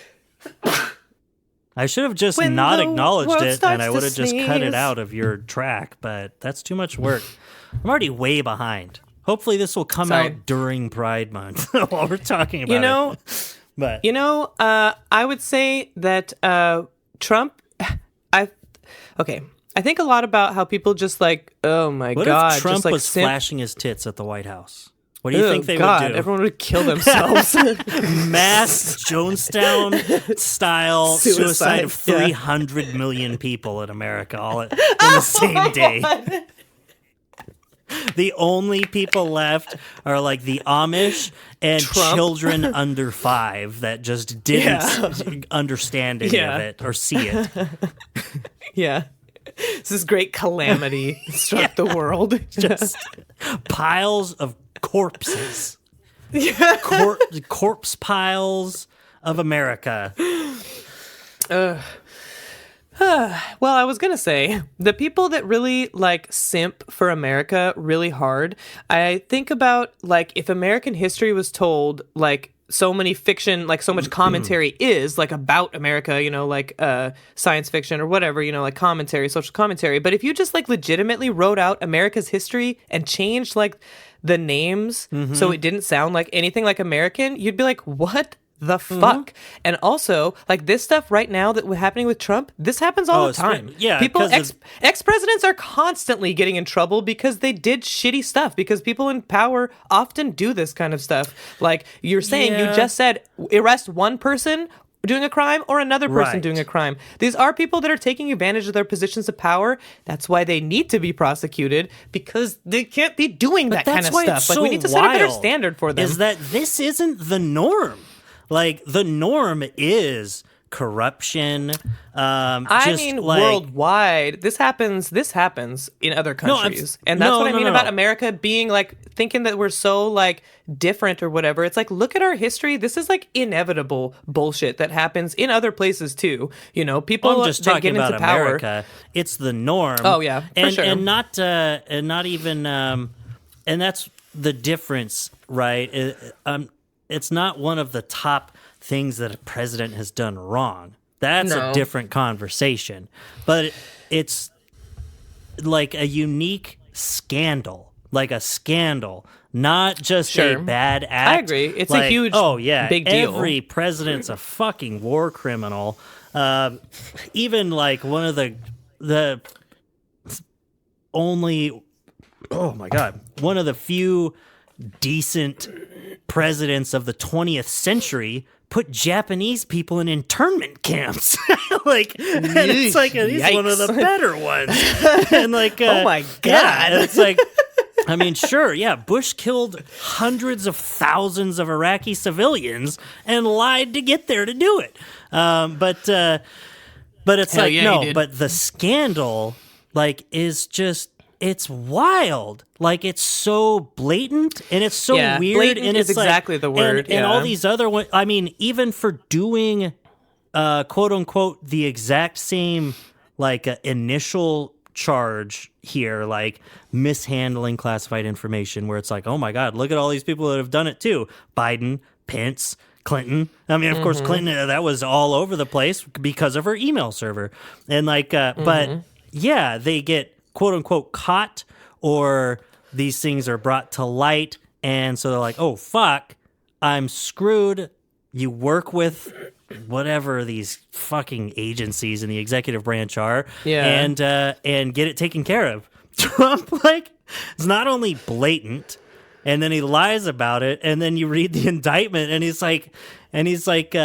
[SPEAKER 1] I should have just
[SPEAKER 2] When
[SPEAKER 1] not
[SPEAKER 2] the
[SPEAKER 1] acknowledged
[SPEAKER 2] world
[SPEAKER 1] it,
[SPEAKER 2] starts
[SPEAKER 1] and I
[SPEAKER 2] to
[SPEAKER 1] would have just cut it
[SPEAKER 2] sneeze.
[SPEAKER 1] out of your track, but that's too much work. I'm already way behind. Hopefully this will come
[SPEAKER 2] Sorry.
[SPEAKER 1] out during Pride Month while we're talking about
[SPEAKER 2] You know,
[SPEAKER 1] it. But
[SPEAKER 2] I would say that Trump. I think a lot about how people just like, oh my
[SPEAKER 1] what
[SPEAKER 2] god,
[SPEAKER 1] if Trump
[SPEAKER 2] just like
[SPEAKER 1] was flashing his tits at the White House? What do you
[SPEAKER 2] Oh,
[SPEAKER 1] think they
[SPEAKER 2] God,
[SPEAKER 1] would do?
[SPEAKER 2] everyone would kill themselves.
[SPEAKER 1] Mass Jonestown style suicide of
[SPEAKER 2] yeah.
[SPEAKER 1] 300 million people in America all in the same day. The only people left are like the Amish and
[SPEAKER 2] Trump.
[SPEAKER 1] children under 5 that just didn't understand any of it or see it.
[SPEAKER 2] Yeah. This great calamity struck the world.
[SPEAKER 1] Just piles of corpses. Corpse piles of America.
[SPEAKER 2] Well, I was going to say, the people that really, like, simp for America really hard, I think about, like, if American history was told, like, so many fiction, like, so much commentary is, like, about America, you know, like, science fiction or whatever, you know, like, commentary, social commentary. But if you just, like, legitimately wrote out America's history and changed, like, the names so it didn't sound like anything like American, you'd be like, what the fuck? And also, like, this stuff right now that was happening with Trump, this happens all the time.
[SPEAKER 1] Yeah,
[SPEAKER 2] people,
[SPEAKER 1] 'cause
[SPEAKER 2] ex-presidents are constantly getting in trouble because they did shitty stuff, because people in power often do this kind of stuff. Like you're saying, you just said, arrest one person doing a crime or another person doing a crime. These are people that are taking advantage of their positions of power. That's why they need to be prosecuted, because they can't be doing that kind of stuff. Like, we need to set a better standard for them.
[SPEAKER 1] Is that this isn't the norm. Like, the norm is corruption.
[SPEAKER 2] I mean, worldwide, this happens in other countries. And that's what I mean about America being like, thinking that we're so like different or whatever. It's like, look at our history. This is like inevitable bullshit that happens in other places too. You know, people
[SPEAKER 1] I'm just
[SPEAKER 2] that
[SPEAKER 1] talking
[SPEAKER 2] get into
[SPEAKER 1] about
[SPEAKER 2] power.
[SPEAKER 1] America. It's the norm.
[SPEAKER 2] Oh yeah, for sure.
[SPEAKER 1] And not even, and that's the difference, right? It's not one of the top things that a president has done wrong. That's a different conversation. But it's like a unique scandal, not just a bad act.
[SPEAKER 2] I agree. It's a huge, big deal.
[SPEAKER 1] Every president's a fucking war criminal. Even like one of the only, oh my God, one of the few decent presidents of the 20th century put Japanese people in internment camps. And it's like, he's one of the better ones. And like,
[SPEAKER 2] oh my God.
[SPEAKER 1] It's like, I mean, sure, yeah, Bush killed hundreds of thousands of Iraqi civilians and lied to get there to do it. But it's
[SPEAKER 2] Hell yeah,
[SPEAKER 1] but the scandal, like, is just, it's wild. Like, it's so blatant and it's so weird.
[SPEAKER 2] Blatant
[SPEAKER 1] and
[SPEAKER 2] is
[SPEAKER 1] it's
[SPEAKER 2] exactly
[SPEAKER 1] like,
[SPEAKER 2] the word.
[SPEAKER 1] And all these other ones, I mean, even for doing, quote unquote, the exact same, like, initial charge here, like mishandling classified information, where it's like, oh my God, look at all these people that have done it too. Biden, Pence, Clinton. I mean, of course, Clinton, that was all over the place because of her email server. And like, but yeah, they get quote unquote caught, or these things are brought to light. And so they're like, oh, fuck, I'm screwed. You work with whatever these fucking agencies in the executive branch are, and get it taken care of. Trump, like, is not only blatant, and then he lies about it, and then you read the indictment, and he's like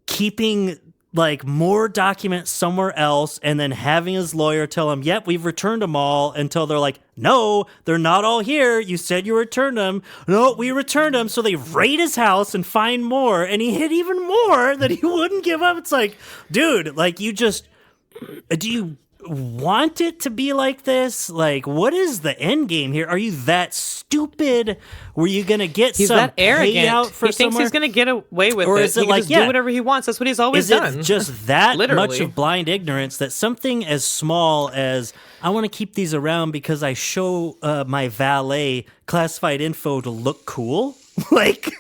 [SPEAKER 1] keeping like more documents somewhere else, and then having his lawyer tell him, yep, we've returned them all, until they're like, no, they're not all here. You said you returned them. No, we returned them. So they raid his house and find more, and he hid even more that he wouldn't give up. It's like, dude, like, do you want it to be like this? Like, what is the end game here? Are you that stupid? Were you gonna get
[SPEAKER 2] he's
[SPEAKER 1] some
[SPEAKER 2] that arrogant
[SPEAKER 1] payout for
[SPEAKER 2] he thinks he's gonna get away with
[SPEAKER 1] or
[SPEAKER 2] it?
[SPEAKER 1] Is it
[SPEAKER 2] he
[SPEAKER 1] like,
[SPEAKER 2] can just do whatever he wants? That's what he's always done.
[SPEAKER 1] Is it just that
[SPEAKER 2] Literally.
[SPEAKER 1] much of blind ignorance that something as small as, I want to keep these around because I show my valet classified info to look cool? Like,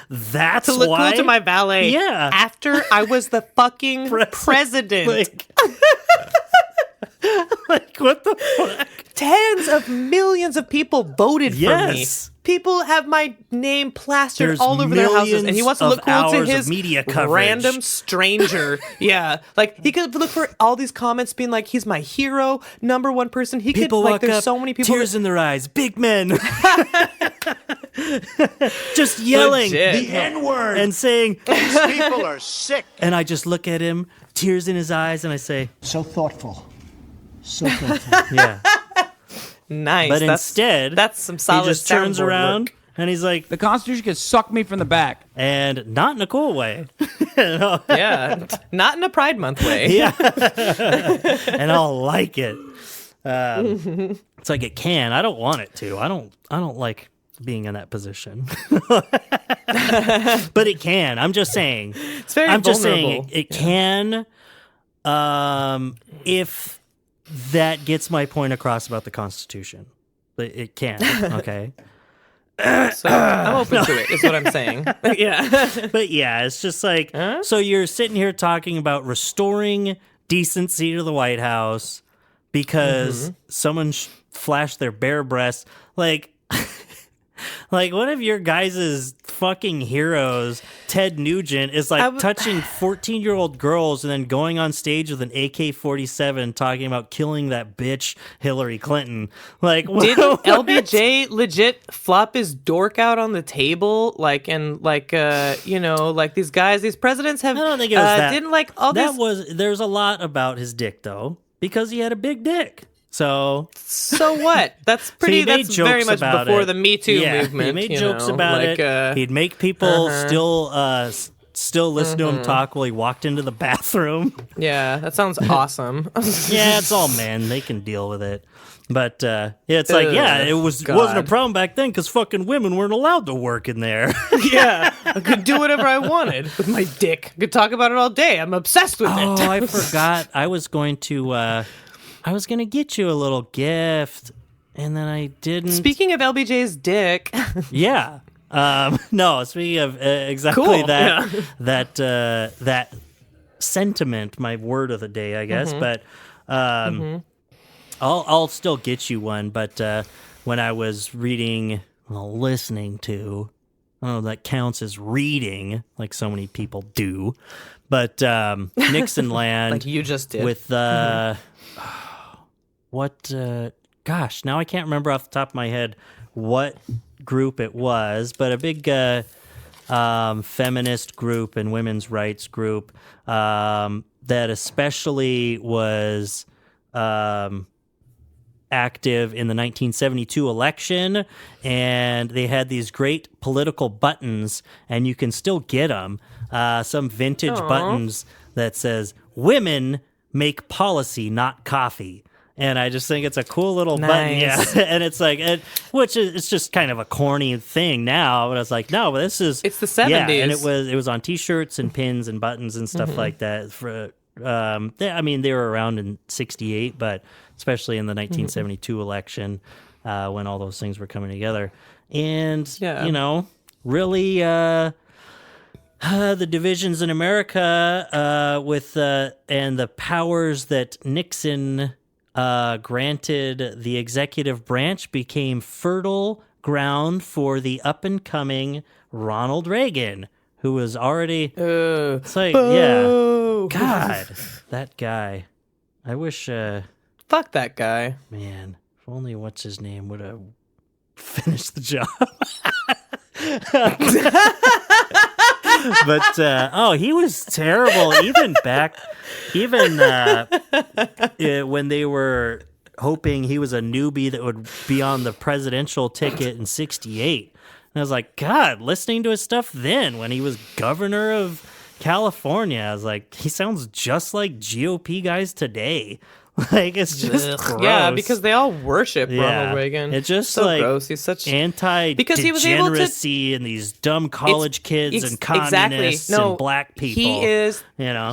[SPEAKER 1] that's
[SPEAKER 2] to look
[SPEAKER 1] why?
[SPEAKER 2] cool to my valet.
[SPEAKER 1] Yeah.
[SPEAKER 2] After I was the fucking president.
[SPEAKER 1] Like, like, what the fuck?
[SPEAKER 2] Tens of millions of people voted for me. People have my name plastered
[SPEAKER 1] There's
[SPEAKER 2] all over their houses, and he wants to look cool to
[SPEAKER 1] hours of
[SPEAKER 2] his
[SPEAKER 1] media coverage.
[SPEAKER 2] random stranger. Yeah, like he could look for all these comments being like, "He's my hero, number one person." He
[SPEAKER 1] People
[SPEAKER 2] could like,
[SPEAKER 1] walk
[SPEAKER 2] there's
[SPEAKER 1] up,
[SPEAKER 2] so many people,
[SPEAKER 1] tears in their eyes, big men, just yelling
[SPEAKER 2] Legit.
[SPEAKER 3] The N-word.
[SPEAKER 1] and saying,
[SPEAKER 3] These people are sick.
[SPEAKER 1] and I just look at him, tears in his eyes, and I say,
[SPEAKER 6] So thoughtful. So thoughtful.
[SPEAKER 1] yeah.
[SPEAKER 2] nice.
[SPEAKER 1] But
[SPEAKER 2] that's,
[SPEAKER 1] instead,
[SPEAKER 2] that's some solid.
[SPEAKER 1] he just turns
[SPEAKER 2] soundboard
[SPEAKER 1] around
[SPEAKER 2] work.
[SPEAKER 1] and he's like,
[SPEAKER 7] The Constitution can suck me from the back.
[SPEAKER 1] and not in a cool way.
[SPEAKER 2] Yeah, not in a Pride Month way.
[SPEAKER 1] Yeah. And I'll like it. It's like it can. I don't want it to. I don't like being in that position. But it can. I'm just saying.
[SPEAKER 2] It's very
[SPEAKER 1] I'm just
[SPEAKER 2] vulnerable.
[SPEAKER 1] saying it can, if that gets my point across about the Constitution. It can, okay?
[SPEAKER 2] So I'm open to it, is what I'm saying. Yeah.
[SPEAKER 1] But yeah, it's just like, so you're sitting here talking about restoring decency to the White House because someone flashed their bare breasts. Like, like one of your guys' fucking heroes, Ted Nugent, is like touching 14-year-old girls and then going on stage with an AK-47 talking about killing that bitch Hillary Clinton. Like,
[SPEAKER 2] didn't LBJ legit flop his dork out on the table? Like, and like, you know, like these guys, these presidents have.
[SPEAKER 1] I don't think it was that.
[SPEAKER 2] Didn't like all this.
[SPEAKER 1] There's a lot about his dick though, because he had a big dick. So
[SPEAKER 2] what? That's pretty.
[SPEAKER 1] he made
[SPEAKER 2] That's very
[SPEAKER 1] jokes
[SPEAKER 2] much
[SPEAKER 1] about
[SPEAKER 2] before
[SPEAKER 1] it.
[SPEAKER 2] the Me Too movement.
[SPEAKER 1] He made
[SPEAKER 2] you
[SPEAKER 1] jokes
[SPEAKER 2] know,
[SPEAKER 1] about
[SPEAKER 2] like,
[SPEAKER 1] it. He'd make people still still listen to him talk while he walked into the bathroom.
[SPEAKER 2] Yeah, that sounds awesome.
[SPEAKER 1] Yeah, it's all men. They can deal with it. But it's like, it wasn't a problem back then because fucking women weren't allowed to work in there.
[SPEAKER 2] Yeah, I could do whatever I wanted with my dick. I could talk about it all day. I'm obsessed with it.
[SPEAKER 1] Oh, I forgot. I was going to get you a little gift, and then I didn't.
[SPEAKER 2] Speaking of LBJ's dick.
[SPEAKER 1] Yeah. No, speaking of exactly
[SPEAKER 2] Cool.
[SPEAKER 1] that sentiment, my word of the day, I guess. But I'll still get you one. But when I was listening to, I don't know if that counts as reading, like so many people do. But Nixon Land,
[SPEAKER 2] like you just did,
[SPEAKER 1] with what? Gosh, now I can't remember off the top of my head what group it was, but a big feminist group and women's rights group that especially was active in the 1972 election, and they had these great political buttons, and you can still get them, some vintage buttons that says, "Women make policy, not coffee." And I just think it's a cool little button, yeah. And it's like, which is it's just kind of a corny thing now. But I was like, no, but it's the
[SPEAKER 2] 70s,
[SPEAKER 1] yeah. And it was on T-shirts and pins and buttons and stuff like that. For they were around in '68, but especially in the 1972 election when all those things were coming together, and really. The divisions in America with and the powers that Nixon granted the executive branch became fertile ground for the up-and-coming Ronald Reagan, who was already... it's like, yeah. God, that guy. I wish...
[SPEAKER 2] Fuck that guy.
[SPEAKER 1] Man, if only what's-his-name would have finished the job. But he was terrible. Even when they were hoping he was a newbie that would be on the presidential ticket in '68, and I was like, God, listening to his stuff then when he was governor of California, I was like, he sounds just like GOP guys today. Like, it's just gross.
[SPEAKER 2] Yeah, because they all worship Ronald Reagan.
[SPEAKER 1] It's just
[SPEAKER 2] so
[SPEAKER 1] like
[SPEAKER 2] gross. He's such
[SPEAKER 1] anti-degeneracy and these dumb college kids and communists and black people.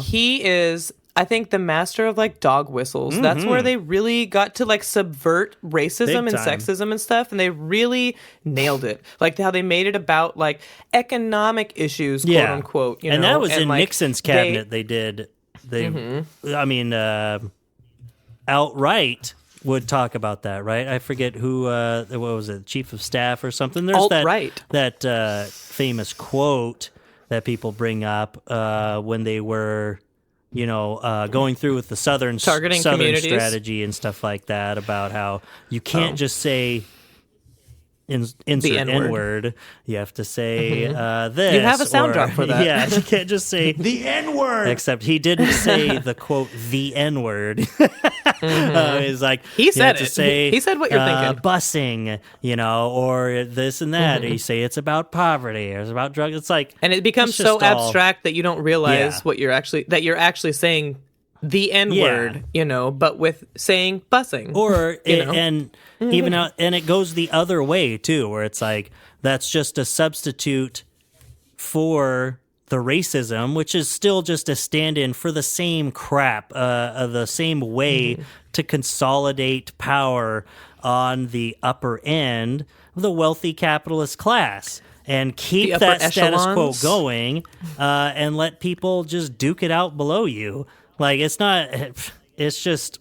[SPEAKER 2] He is, I think, the master of like dog whistles. That's where they really got to like subvert racism and sexism and stuff, and they really nailed it. Like how they made it about like economic issues, quote unquote.
[SPEAKER 1] And that was in Nixon's cabinet. They did. Outright would talk about that, right? I forget who, what was it, chief of staff or something? There's that famous quote that people bring up when they were, going through with the Southern strategy and stuff like that, about how you can't just say insert N-word. You have to say this.
[SPEAKER 2] You have a sound drop for that.
[SPEAKER 1] Yeah, you can't just say
[SPEAKER 3] the N-word.
[SPEAKER 1] Except he didn't say the quote the N-word. He's like
[SPEAKER 2] he said
[SPEAKER 1] it.
[SPEAKER 2] He said what you're thinking.
[SPEAKER 1] Busing, or this and that. Or you say it's about poverty or it's about drugs. It's like,
[SPEAKER 2] and it becomes so abstract that you don't realize what you're actually saying. The N-word, but with saying busing.
[SPEAKER 1] Or, even out, and it goes the other way, too, where it's like, that's just a substitute for the racism, which is still just a stand-in for the same crap, the same way to consolidate power on the upper end of the wealthy capitalist class. And keep that status quo going, and let people just duke it out below you. Like, it's just...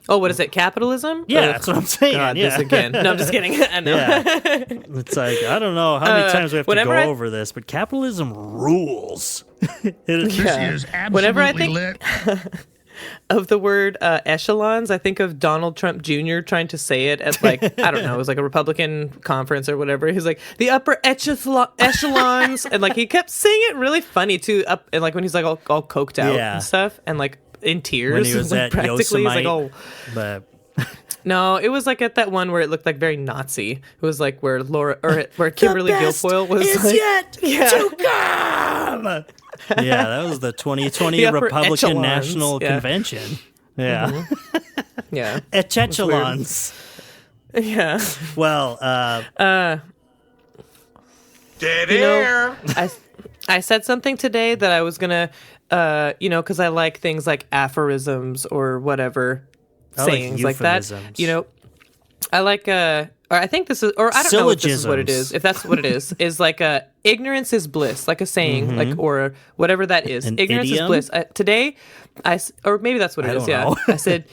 [SPEAKER 2] Oh, what is it, capitalism?
[SPEAKER 1] Yeah, that's what I'm saying.
[SPEAKER 2] God, this again. No, I'm just kidding. I know.
[SPEAKER 1] Yeah. It's like, I don't know how many times we have to go over this, but capitalism rules.
[SPEAKER 3] This is absolutely
[SPEAKER 2] whenever I think
[SPEAKER 3] lit.
[SPEAKER 2] of the word echelons, I think of Donald Trump Jr. trying to say it at like, I don't know, it was like a Republican conference or whatever. He's like, the upper echelons. And like, he kept saying it really funny too, and like when he's like all coked out and stuff, and like in tears.
[SPEAKER 1] When he was
[SPEAKER 2] like,
[SPEAKER 1] at
[SPEAKER 2] practically,
[SPEAKER 1] Yosemite,
[SPEAKER 2] he's like,
[SPEAKER 1] but...
[SPEAKER 2] No, it was like at that one where it looked like very Nazi. It was like where where Kimberly Guilfoyle was
[SPEAKER 1] is
[SPEAKER 2] like,
[SPEAKER 1] yet to come. Yeah, that was the 2020
[SPEAKER 2] The upper
[SPEAKER 1] Republican
[SPEAKER 2] echelons,
[SPEAKER 1] National
[SPEAKER 2] yeah.
[SPEAKER 1] Convention. Yeah.
[SPEAKER 2] Yeah.
[SPEAKER 1] Echelons.
[SPEAKER 2] Yeah.
[SPEAKER 1] Well,
[SPEAKER 3] Dead
[SPEAKER 2] You
[SPEAKER 3] air.
[SPEAKER 2] know, I said something today that I was gonna, because I like things like aphorisms or whatever,
[SPEAKER 1] I like
[SPEAKER 2] sayings like that.
[SPEAKER 1] euphemisms.
[SPEAKER 2] You know, I like or I think this is, or I don't know if this is what it is.
[SPEAKER 1] Syllogisms.
[SPEAKER 2] If that's what it is like ignorance is bliss, like a saying, like or whatever that is.
[SPEAKER 1] An
[SPEAKER 2] Ignorance
[SPEAKER 1] idiom?
[SPEAKER 2] is bliss. Today, or maybe that's what it
[SPEAKER 1] I
[SPEAKER 2] is.
[SPEAKER 1] don't
[SPEAKER 2] Yeah,
[SPEAKER 1] know.
[SPEAKER 2] I said.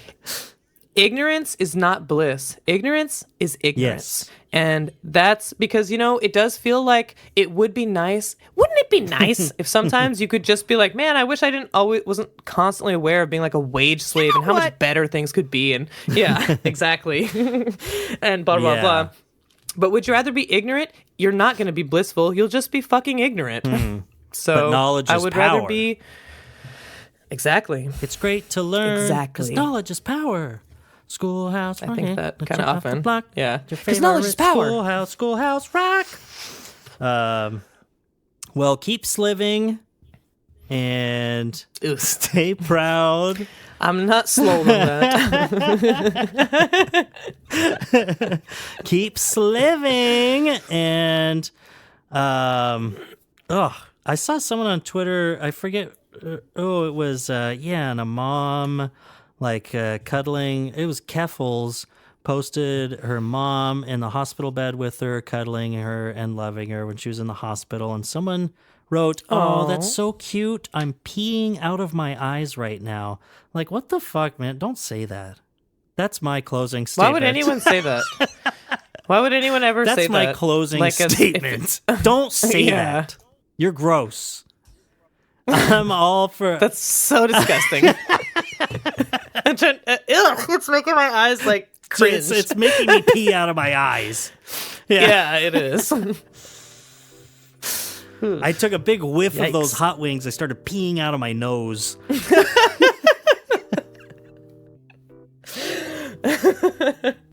[SPEAKER 2] Ignorance is not bliss. Ignorance is ignorance.
[SPEAKER 1] Yes.
[SPEAKER 2] And that's because, it does feel like it would be nice. Wouldn't it be nice if sometimes you could just be like, man, I wish I wasn't constantly aware of being like a wage slave and how much better things could be. And yeah, exactly. And blah, blah,
[SPEAKER 1] Yeah.
[SPEAKER 2] blah. But would you rather be ignorant? You're not going to be blissful. You'll just be fucking ignorant. So
[SPEAKER 1] But knowledge
[SPEAKER 2] I
[SPEAKER 1] is
[SPEAKER 2] would
[SPEAKER 1] power.
[SPEAKER 2] rather be. Exactly.
[SPEAKER 1] it's great to learn.
[SPEAKER 2] Exactly.
[SPEAKER 1] Because knowledge is power. Schoolhouse.
[SPEAKER 2] I think that kind of often.
[SPEAKER 1] Block.
[SPEAKER 2] Yeah.
[SPEAKER 1] Your
[SPEAKER 2] 'Cause knowledge is
[SPEAKER 1] favorite
[SPEAKER 2] power.
[SPEAKER 1] Schoolhouse rock. Well, keep sliving and
[SPEAKER 2] Ugh.
[SPEAKER 1] stay proud.
[SPEAKER 2] I'm not slow on that.
[SPEAKER 1] Keep sliving and I saw someone on Twitter, I forget, it was and a mom cuddling. It was Keffels posted her mom in the hospital bed with her, cuddling her and loving her when she was in the hospital, and someone wrote, "Oh, that's so cute. I'm peeing out of my eyes right now." Like, what the fuck, man? Don't say that. That's my closing statement.
[SPEAKER 2] Why would anyone say that? Why would anyone ever say that?
[SPEAKER 1] That's my closing
[SPEAKER 2] Like
[SPEAKER 1] statement. Don't say
[SPEAKER 2] Yeah.
[SPEAKER 1] that. You're gross. I'm all for...
[SPEAKER 2] That's so disgusting. It's making my eyes like cringe.
[SPEAKER 1] It's making me pee out of my eyes.
[SPEAKER 2] Yeah, it is.
[SPEAKER 1] I took a big whiff
[SPEAKER 2] Yikes.
[SPEAKER 1] of those hot wings. I started peeing out of my nose.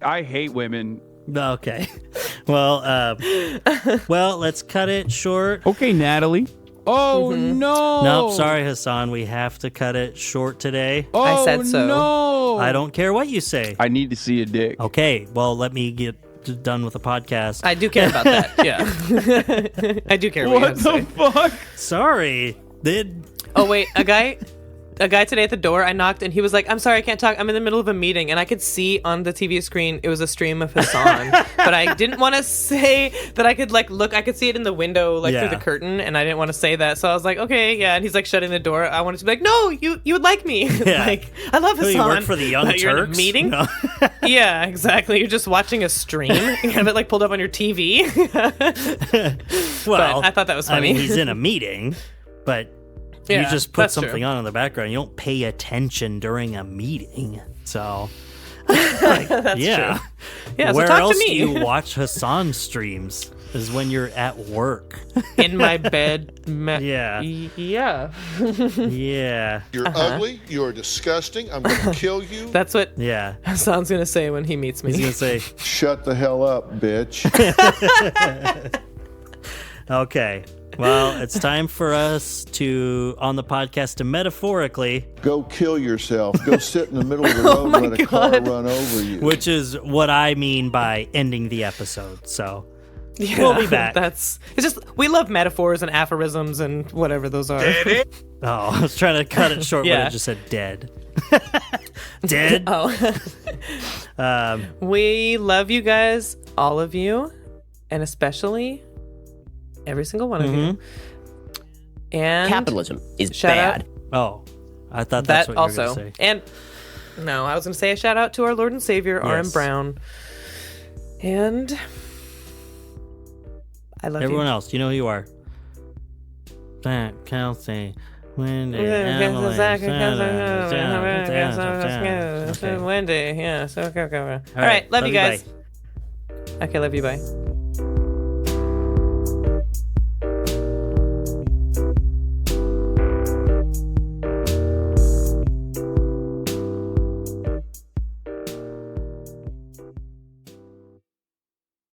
[SPEAKER 7] I hate women.
[SPEAKER 1] Okay. Well, let's cut it short.
[SPEAKER 7] Okay, Natalie. Oh no!
[SPEAKER 1] Nope, sorry, Hassan. We have to cut it short today.
[SPEAKER 7] Oh,
[SPEAKER 2] I said so.
[SPEAKER 7] No!
[SPEAKER 1] I don't care what you say.
[SPEAKER 7] I need to see a dick.
[SPEAKER 1] Okay, well, let me get done with the podcast.
[SPEAKER 2] I do care about that. Yeah, I do care what you have
[SPEAKER 7] What
[SPEAKER 2] to
[SPEAKER 7] the
[SPEAKER 2] say.
[SPEAKER 7] fuck?
[SPEAKER 1] Sorry.
[SPEAKER 2] Oh wait, a guy today at the door, I knocked and he was like, "I'm sorry, I can't talk. I'm in the middle of a meeting." And I could see on the TV screen it was a stream of Hassan, but I didn't want to say that I could look. I could see it in the window through
[SPEAKER 1] Yeah.
[SPEAKER 2] the curtain, and I didn't want to say that. So I was like, "Okay, yeah." And he's like shutting the door. I wanted to be like, "No, you would like me."
[SPEAKER 1] Yeah.
[SPEAKER 2] Like, I love
[SPEAKER 1] Oh,
[SPEAKER 2] Hassan.
[SPEAKER 1] you work for the Young
[SPEAKER 2] But you're in a
[SPEAKER 1] Turks?
[SPEAKER 2] meeting.
[SPEAKER 1] No.
[SPEAKER 2] Yeah, exactly. You're just watching a stream. You have it pulled up on your TV.
[SPEAKER 1] Well,
[SPEAKER 2] I thought that was funny.
[SPEAKER 1] I mean, he's in a meeting, but you
[SPEAKER 2] Yeah,
[SPEAKER 1] just put
[SPEAKER 2] that's
[SPEAKER 1] something
[SPEAKER 2] true.
[SPEAKER 1] on in the background. You don't pay attention during a meeting. So, that's
[SPEAKER 2] true.
[SPEAKER 1] yeah.
[SPEAKER 2] Yeah, so
[SPEAKER 1] Where
[SPEAKER 2] talk to
[SPEAKER 1] else
[SPEAKER 2] me.
[SPEAKER 1] do you watch Hassan streams? Is when you're at work.
[SPEAKER 2] In my bed.
[SPEAKER 1] Yeah.
[SPEAKER 2] Yeah.
[SPEAKER 1] Yeah.
[SPEAKER 8] You're ugly. You're disgusting. I'm going to kill you.
[SPEAKER 2] That's what
[SPEAKER 1] Yeah.
[SPEAKER 2] Hassan's gonna say when he meets me.
[SPEAKER 1] He's going to say,
[SPEAKER 8] Shut the hell up, bitch.
[SPEAKER 1] okay. Well, it's time for us on the podcast to metaphorically,
[SPEAKER 8] Go kill yourself. Go sit in the middle of the road and let a car run over you.
[SPEAKER 1] which is what I mean by ending the episode. So,
[SPEAKER 2] Yeah,
[SPEAKER 1] we'll be back.
[SPEAKER 2] It's just we love metaphors and aphorisms and whatever those are.
[SPEAKER 1] Oh, I was trying to cut it short, but
[SPEAKER 2] Yeah.
[SPEAKER 1] it just said dead. Dead?
[SPEAKER 2] Oh. We love you guys, all of you, and especially every single one of you. And
[SPEAKER 4] Capitalism is
[SPEAKER 2] shout
[SPEAKER 4] bad.
[SPEAKER 1] Oh, I thought that's
[SPEAKER 2] that
[SPEAKER 1] what you were
[SPEAKER 2] also.
[SPEAKER 1] going to say.
[SPEAKER 2] And no, I was going to say a shout out to our Lord and Savior, R.M.
[SPEAKER 1] Yes.
[SPEAKER 2] Brown. And I love
[SPEAKER 1] Everyone
[SPEAKER 2] you.
[SPEAKER 1] else, you know who you are. Zach, Kelsey, Wendy, Emily,
[SPEAKER 2] Wendy, yeah. So, okay.
[SPEAKER 1] All
[SPEAKER 2] All right, love you
[SPEAKER 1] bye.
[SPEAKER 2] guys. Okay, love you. Bye.